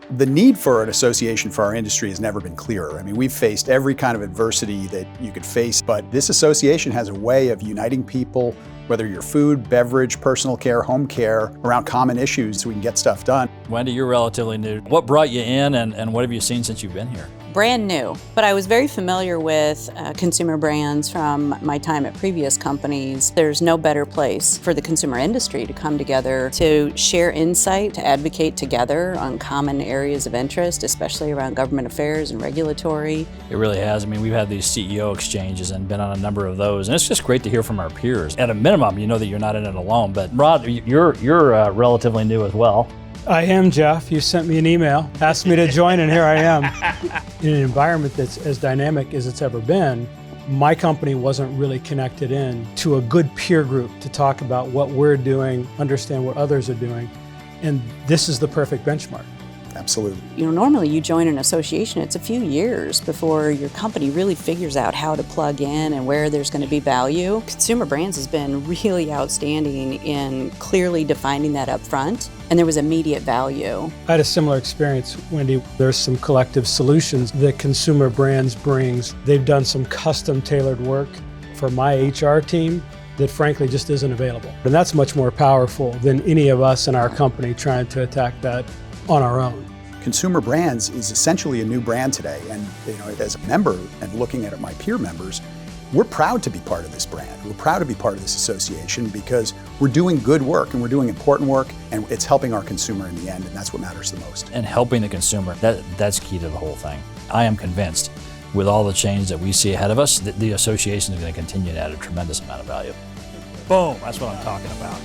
The need for an association for our industry has never been clearer. I mean, we've faced every kind of adversity that you could face, but this association has a way of uniting people, whether you're food, beverage, personal care, home care, around common issues so we can get stuff done. Wendy, you're relatively new. What brought you in and what have you seen since you've been here? Brand new, but I was very familiar with consumer brands from my time at previous companies. There's no better place for the consumer industry to come together to share insight, to advocate together on common areas of interest, especially around government affairs and regulatory. It really has. I mean, we've had these CEO exchanges and been on a number of those, and it's just great to hear from our peers. At a minimum, you know that you're not in it alone, but Rod, you're relatively new as well. I am, Jeff. You sent me an email, asked me to join, and here I am. In an environment that's as dynamic as it's ever been, my company wasn't really connected in to a good peer group to talk about what we're doing, understand what others are doing, and this is the perfect benchmark. Absolutely. You know, normally you join an association, it's a few years before your company really figures out how to plug in and where there's going to be value. Consumer Brands has been really outstanding in clearly defining that up front, and there was immediate value. I had a similar experience, Wendy. There's some collective solutions that Consumer Brands brings. They've done some custom tailored work for my HR team that frankly just isn't available. And that's much more powerful than any of us in our company trying to attack that on our own. Consumer Brands is essentially a new brand today, and as a member and looking at my peer members, we're proud to be part of this brand. We're proud to be part of this association because we're doing good work and we're doing important work, and it's helping our consumer in the end, and that's what matters the most. And helping the consumer, that's key to the whole thing. I am convinced with all the change that we see ahead of us that the association is going to continue to add a tremendous amount of value. Boom, that's what I'm talking about.